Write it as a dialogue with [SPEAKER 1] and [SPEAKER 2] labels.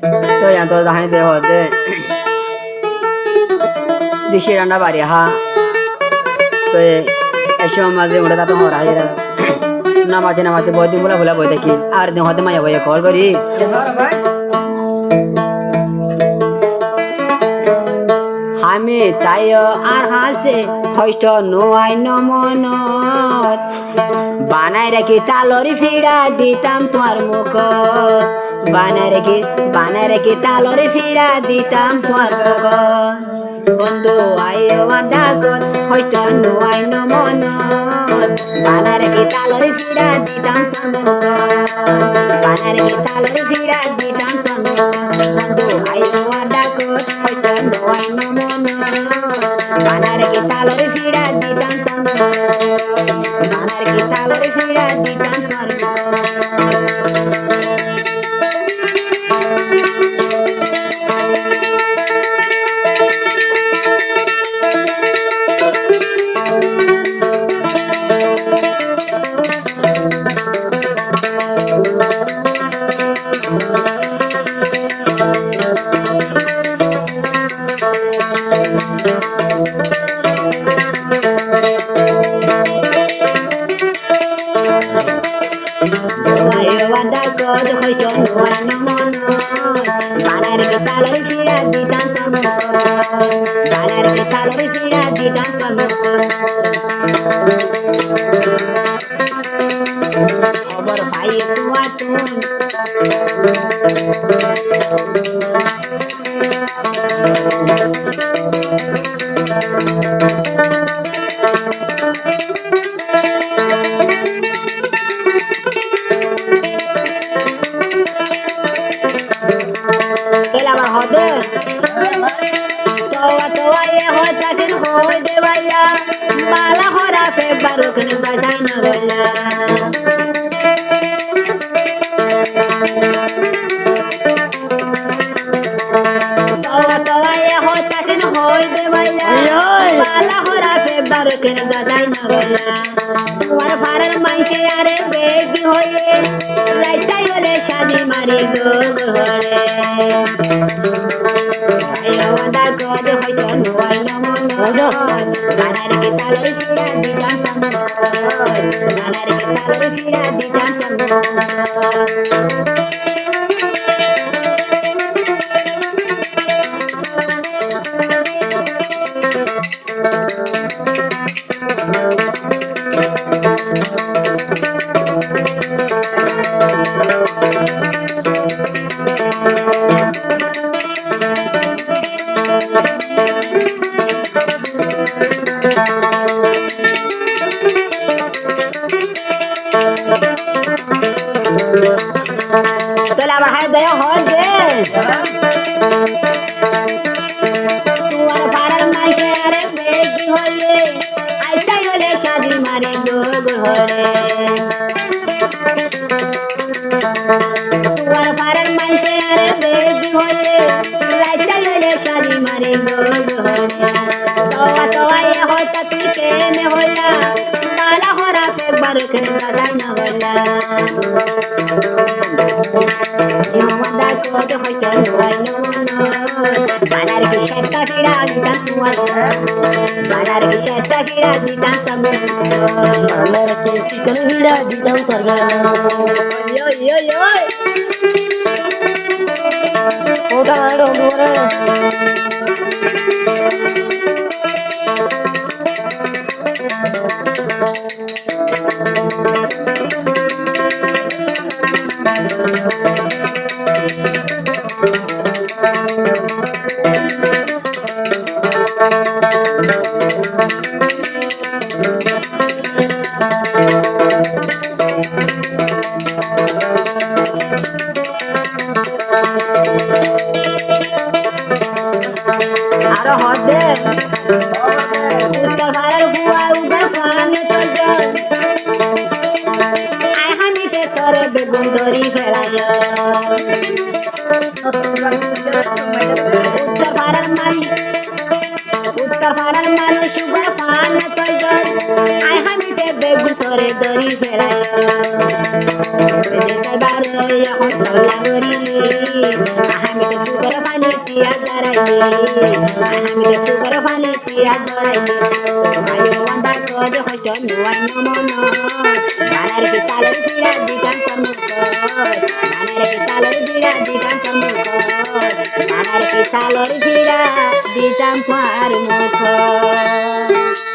[SPEAKER 1] তো ইয়ান তো দাহানি দে হতে দিশি রান্না বাড়ি হা তো এসব মাঝে ওটা তো হরা এরা নামাজে নামাজে বই দিন বলে বই দেখি আর দিন হতে মাইয়া বইয়া কল করি আমি তাই আর হাসে হইষ্ট নোয়াই নমন বানাই রাখি তালরি ফিড়া দিতাম তোমার মুখ বানাই রাখি তালরি ফিড়া দিতাম তোমার মুখ বন্ধু আইও ডাকত হইষ্ট নোয়াই নমন বানাই রাখি তালরি ফিড়া দিতাম তোমার মুখ বানাই রাখি তালরি ফিড়া দিতাম তোমার মুখ বন্ধু আইও ডাকত হইষ্ট নোয়াই নমন বানার কি তালরে ফিড়া দিতাম বানার কি তালরে ফিড়া দিতাম বানার কি তালরে ফিড়া দিতাম বানার কি তালরে ফিড়া দিতাম খবর পাই তুয়া তুন বালা হরা ফে বারুকন বাজাই না গলা তোয়া তোয়া এ হতা কেন হই দেবাইলা বালা হরা ফে বারুকন বাজাই না গলা তোমার ফারার মাইসে আরে বেগি হয়ে লাইতাই হলে শাদি মারি যোগ হরে আইও ওদা গদ হইতো নয় নমন বানার কি তালরে ফিড়া দিতাম বানার কি তালরে ফিড়া দিতাম দয়া হয় দে তোমার ফারার মাইসে আরে বেগি হলে আইতাই হলে শাদি মারে যোগ হরে তোমার ফারার মাইসে আরে বেগি হলে আইতাই হলে শাদি মারে যোগ হরে তোয়া তোয়া এ হতা তুই কেনে হইলা বালা হরা ফে বারুকন বাজাই না গলা বানার কি শেরটা ফিড়া দিতাম তোমার বানার কি শেরটা ফিড়া দিতাম বানার কি চিকন ফিড়া দিতাম তোর ইয়ো ইয়ো ইয়ো ওটা আড়ো মোরে আরো হদে উত্তর ভারত বুয়া উগর ফানে তো জল আই হামিতে তোরে বেগুন দরি ফেলায় উত্তর ভারত মানুষ উগর ফানে তো জল আই হামিতে বেগুন তোরে দরি ফেলায় বারো এখন চলা গরি আমি তো সুগর পানি পিয়া দাঁড়াইনি আমি তো সুগর পানি পিয়া দাঁড়াইনি আয়ো মন্দা কদ হইত নুয়াই নমন বানার কি তালের পিড়া দিতাম সম্মুখ বানার কি তালের পিড়া দিতাম সম্মুখ বানার কি তালের পিড়া দিতাম তোমার মুখ